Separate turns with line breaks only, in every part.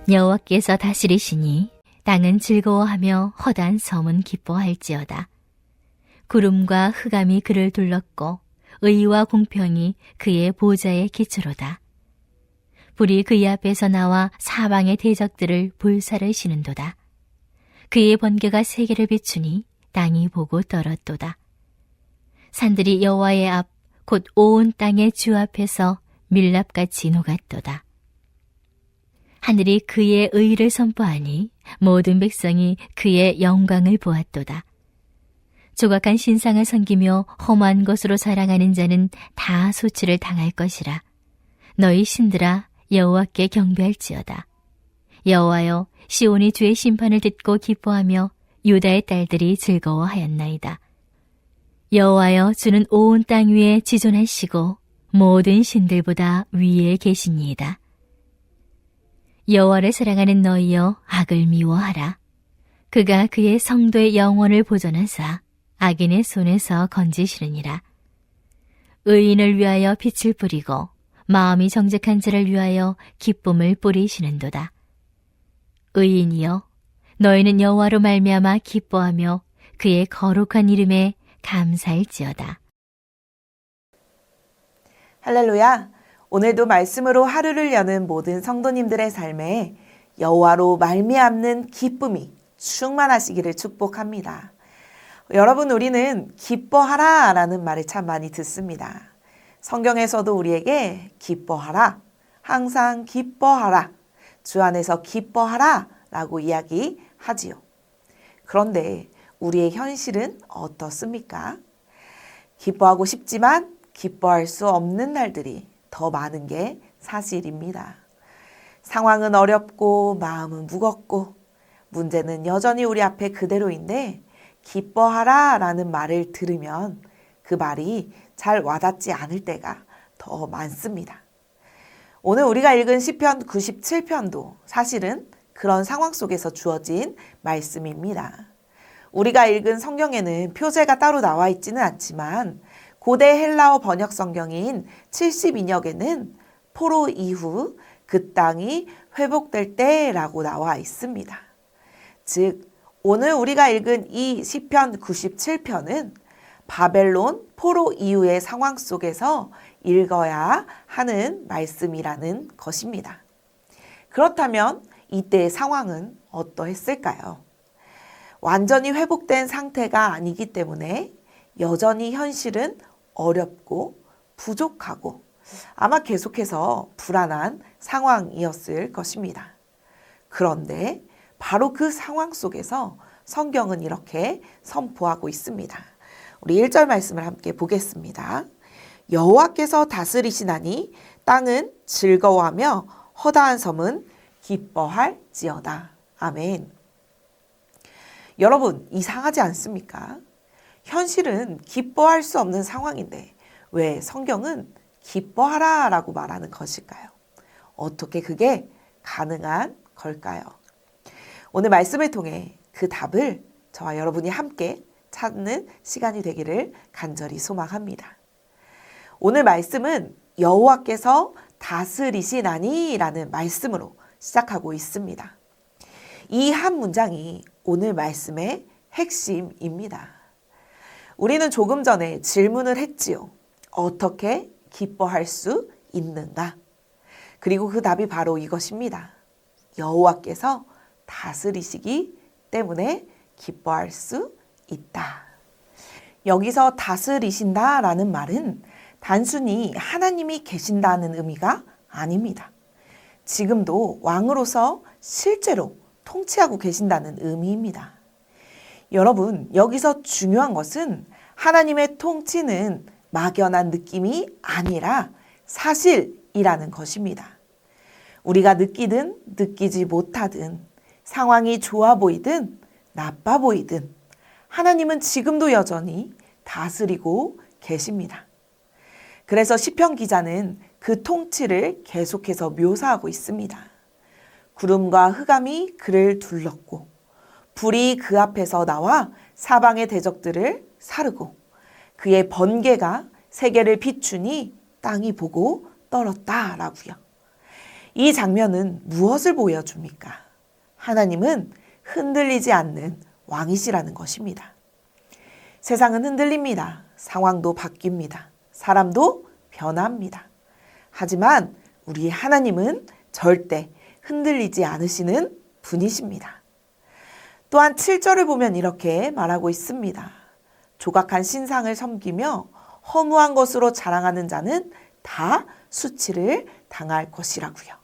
여호와께서 다스리시니 땅은 즐거워하며 허다한 섬은 기뻐할지어다. 구름과 흑암이 그를 둘렀고 의와 공평이 그의 보좌의 기초로다. 불이 그의 앞에서 나와 사방의 대적들을 불사르시는도다. 그의 번개가 세계를 비추니 땅이 보고 떨었도다. 산들이 여호와의 앞 곧 온 땅의 주 앞에서 밀랍같이 녹았도다. 하늘이 그의 의를 선포하니 모든 백성이 그의 영광을 보았도다. 조각한 신상을 섬기며 험한 것으로 자랑하는 자는 다 소치를 당할 것이라. 너희 신들아 여호와께 경배할지어다. 여호와여, 시온이 주의 심판을 듣고 기뻐하며 유다의 딸들이 즐거워하였나이다. 여호와여, 주는 온 땅 위에 지존하시고 모든 신들보다 위에 계시니이다. 여호와를 사랑하는 너희여, 악을 미워하라. 그가 그의 성도의 영혼을 보존하사 악인의 손에서 건지시느니라. 의인을 위하여 빛을 뿌리고 마음이 정직한 자를 위하여 기쁨을 뿌리시는도다. 의인이여, 너희는 여호와로 말미암아 기뻐하며 그의 거룩한 이름에 감사할지어다.
할렐루야! 오늘도 말씀으로 하루를 여는 모든 성도님들의 삶에 여호와로 말미암는 기쁨이 충만하시기를 축복합니다. 여러분, 우리는 기뻐하라 라는 말을 참 많이 듣습니다. 성경에서도 우리에게 기뻐하라, 항상 기뻐하라, 주 안에서 기뻐하라 라고 이야기하지요. 그런데 우리의 현실은 어떻습니까? 기뻐하고 싶지만 기뻐할 수 없는 날들이 더 많은 게 사실입니다. 상황은 어렵고 마음은 무겁고 문제는 여전히 우리 앞에 그대로인데 기뻐하라 라는 말을 들으면 그 말이 잘 와닿지 않을 때가 더 많습니다. 오늘 우리가 읽은 시편 97편도 사실은 그런 상황 속에서 주어진 말씀입니다. 우리가 읽은 성경에는 표제가 따로 나와 있지는 않지만 고대 헬라어 번역 성경인 72역에는 포로 이후 그 땅이 회복될 때라고 나와 있습니다. 즉, 오늘 우리가 읽은 이 시편 97편은 바벨론 포로 이후의 상황 속에서 읽어야 하는 말씀이라는 것입니다. 그렇다면 이때의 상황은 어떠했을까요? 완전히 회복된 상태가 아니기 때문에 여전히 현실은 어렵고 부족하고 아마 계속해서 불안한 상황이었을 것입니다. 그런데 바로 그 상황 속에서 성경은 이렇게 선포하고 있습니다. 우리 1절 말씀을 함께 보겠습니다. 여호와께서 다스리시나니 땅은 즐거워하며 허다한 섬은 기뻐할지어다. 아멘. 여러분, 이상하지 않습니까? 현실은 기뻐할 수 없는 상황인데 왜 성경은 기뻐하라 라고 말하는 것일까요? 어떻게 그게 가능한 걸까요? 오늘 말씀을 통해 그 답을 저와 여러분이 함께 찾는 시간이 되기를 간절히 소망합니다. 오늘 말씀은 여호와께서 다스리시나니 라는 말씀으로 시작하고 있습니다. 이 한 문장이 오늘 말씀의 핵심입니다. 우리는 조금 전에 질문을 했지요. 어떻게 기뻐할 수 있는가? 그리고 그 답이 바로 이것입니다. 여호와께서 다스리시기 때문에 기뻐할 수 있다. 여기서 다스리신다라는 말은 단순히 하나님이 계신다는 의미가 아닙니다. 지금도 왕으로서 실제로 통치하고 계신다는 의미입니다. 여러분, 여기서 중요한 것은 하나님의 통치는 막연한 느낌이 아니라 사실이라는 것입니다. 우리가 느끼든 느끼지 못하든 상황이 좋아 보이든 나빠 보이든 하나님은 지금도 여전히 다스리고 계십니다. 그래서 시편 기자는 그 통치를 계속해서 묘사하고 있습니다. 구름과 흑암이 그를 둘렀고 불이 그 앞에서 나와 사방의 대적들을 사르고 그의 번개가 세계를 비추니 땅이 보고 떨었다라고요. 이 장면은 무엇을 보여줍니까? 하나님은 흔들리지 않는 왕이시라는 것입니다. 세상은 흔들립니다. 상황도 바뀝니다. 사람도 변합니다. 하지만 우리 하나님은 절대 흔들리지 않으시는 분이십니다. 또한 7절을 보면 이렇게 말하고 있습니다. 조각한 신상을 섬기며 허무한 것으로 자랑하는 자는 다 수치를 당할 것이라고요.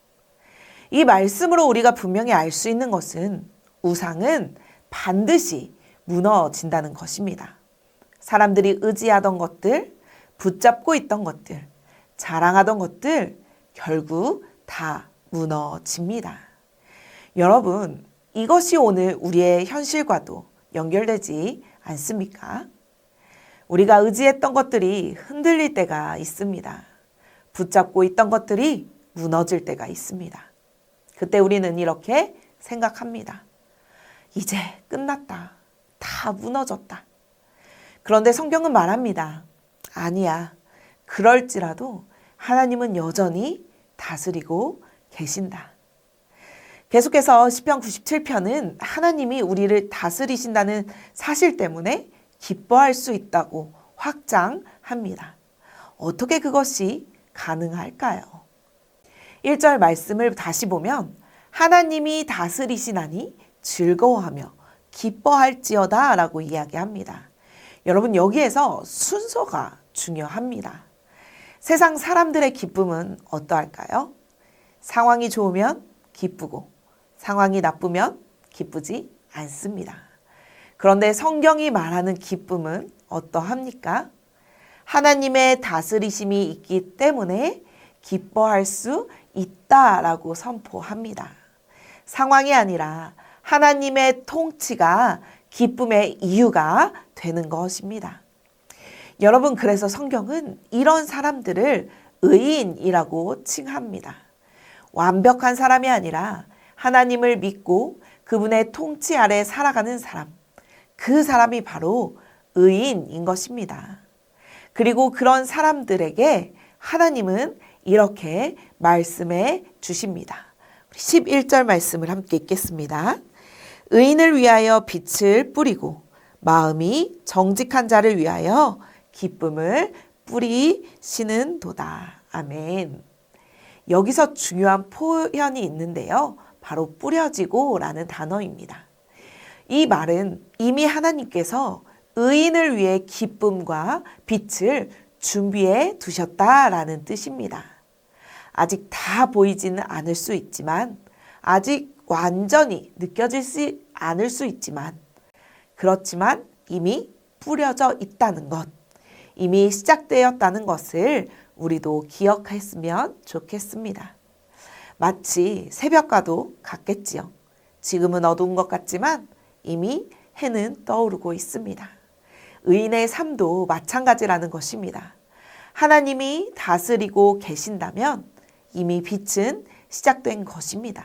이 말씀으로 우리가 분명히 알 수 있는 것은 우상은 반드시 무너진다는 것입니다. 사람들이 의지하던 것들, 붙잡고 있던 것들, 자랑하던 것들 결국 다 무너집니다. 여러분, 이것이 오늘 우리의 현실과도 연결되지 않습니까? 우리가 의지했던 것들이 흔들릴 때가 있습니다. 붙잡고 있던 것들이 무너질 때가 있습니다. 그때 우리는 이렇게 생각합니다. 이제 끝났다. 다 무너졌다. 그런데 성경은 말합니다. 아니야. 그럴지라도 하나님은 여전히 다스리고 계신다. 계속해서 시편 97편은 하나님이 우리를 다스리신다는 사실 때문에 기뻐할 수 있다고 확장합니다. 어떻게 그것이 가능할까요? 1절 말씀을 다시 보면 하나님이 다스리시나니 즐거워하며 기뻐할지어다 라고 이야기합니다. 여러분, 여기에서 순서가 중요합니다. 세상 사람들의 기쁨은 어떠할까요? 상황이 좋으면 기쁘고 상황이 나쁘면 기쁘지 않습니다. 그런데 성경이 말하는 기쁨은 어떠합니까? 하나님의 다스리심이 있기 때문에 기뻐할 수 있다라고 선포합니다. 상황이 아니라 하나님의 통치가 기쁨의 이유가 되는 것입니다. 여러분, 그래서 성경은 이런 사람들을 의인이라고 칭합니다. 완벽한 사람이 아니라 하나님을 믿고 그분의 통치 아래 살아가는 사람, 그 사람이 바로 의인인 것입니다. 그리고 그런 사람들에게 하나님은 이렇게 말씀해 주십니다. 11절 말씀을 함께 읽겠습니다. 의인을 위하여 빛을 뿌리고 마음이 정직한 자를 위하여 기쁨을 뿌리시는도다. 아멘. 여기서 중요한 표현이 있는데요. 바로 뿌려지고 라는 단어입니다. 이 말은 이미 하나님께서 의인을 위해 기쁨과 빛을 준비해 두셨다라는 뜻입니다. 아직 다 보이지는 않을 수 있지만, 아직 완전히 느껴지지 않을 수 있지만, 그렇지만 이미 뿌려져 있다는 것, 이미 시작되었다는 것을 우리도 기억했으면 좋겠습니다. 마치 새벽과도 같겠지요. 지금은 어두운 것 같지만 이미 해는 떠오르고 있습니다. 의인의 삶도 마찬가지라는 것입니다. 하나님이 다스리고 계신다면 이미 빛은 시작된 것입니다.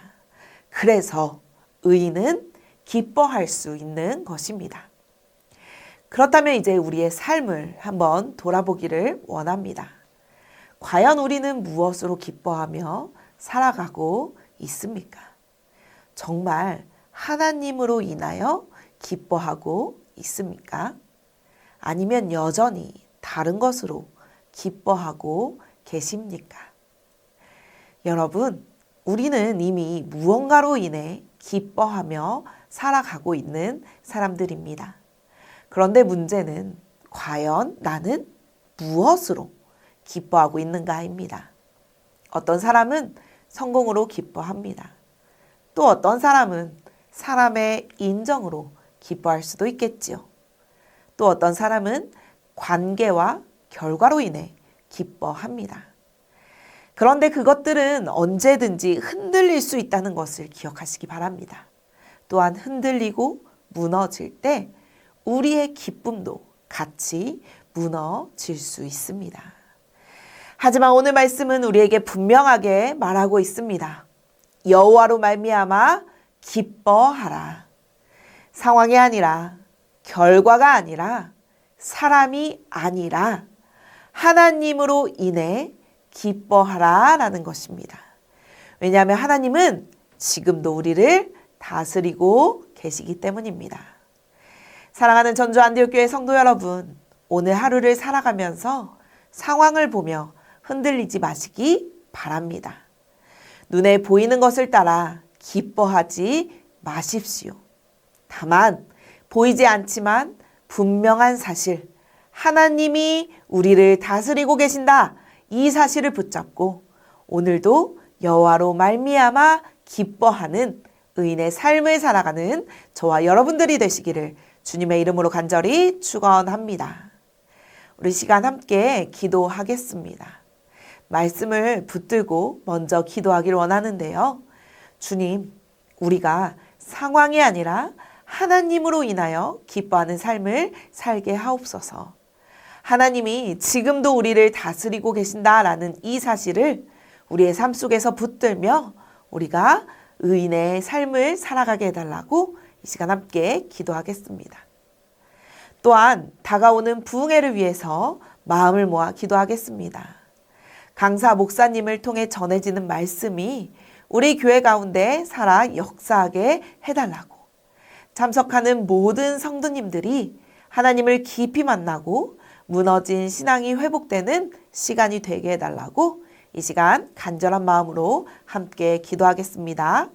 그래서 의인은 기뻐할 수 있는 것입니다. 그렇다면 이제 우리의 삶을 한번 돌아보기를 원합니다. 과연 우리는 무엇으로 기뻐하며 살아가고 있습니까? 정말 하나님으로 인하여 기뻐하고 있습니까? 아니면 여전히 다른 것으로 기뻐하고 계십니까? 여러분, 우리는 이미 무언가로 인해 기뻐하며 살아가고 있는 사람들입니다. 그런데 문제는 과연 나는 무엇으로 기뻐하고 있는가입니다. 어떤 사람은 성공으로 기뻐합니다. 또 어떤 사람은 사람의 인정으로 기뻐할 수도 있겠지요. 또 어떤 사람은 관계와 결과로 인해 기뻐합니다. 그런데 그것들은 언제든지 흔들릴 수 있다는 것을 기억하시기 바랍니다. 또한 흔들리고 무너질 때 우리의 기쁨도 같이 무너질 수 있습니다. 하지만 오늘 말씀은 우리에게 분명하게 말하고 있습니다. 여호와로 말미암아 기뻐하라. 상황이 아니라, 결과가 아니라, 사람이 아니라 하나님으로 인해 기뻐하라 라는 것입니다. 왜냐하면 하나님은 지금도 우리를 다스리고 계시기 때문입니다. 사랑하는 전주 안디옥교회 성도 여러분, 오늘 하루를 살아가면서 상황을 보며 흔들리지 마시기 바랍니다. 눈에 보이는 것을 따라 기뻐하지 마십시오. 다만 보이지 않지만 분명한 사실, 하나님이 우리를 다스리고 계신다. 이 사실을 붙잡고 오늘도 여호와로 말미암아 기뻐하는 의인의 삶을 살아가는 저와 여러분들이 되시기를 주님의 이름으로 간절히 축원합니다. 우리 시간 함께 기도하겠습니다. 말씀을 붙들고 먼저 기도하기를 원하는데요. 주님, 우리가 상황이 아니라 하나님으로 인하여 기뻐하는 삶을 살게 하옵소서. 하나님이 지금도 우리를 다스리고 계신다라는 이 사실을 우리의 삶 속에서 붙들며 우리가 의인의 삶을 살아가게 해달라고 이 시간 함께 기도하겠습니다. 또한 다가오는 부흥회를 위해서 마음을 모아 기도하겠습니다. 강사 목사님을 통해 전해지는 말씀이 우리 교회 가운데 살아 역사하게 해달라고, 참석하는 모든 성도님들이 하나님을 깊이 만나고 무너진 신앙이 회복되는 시간이 되게 해달라고 이 시간 간절한 마음으로 함께 기도하겠습니다.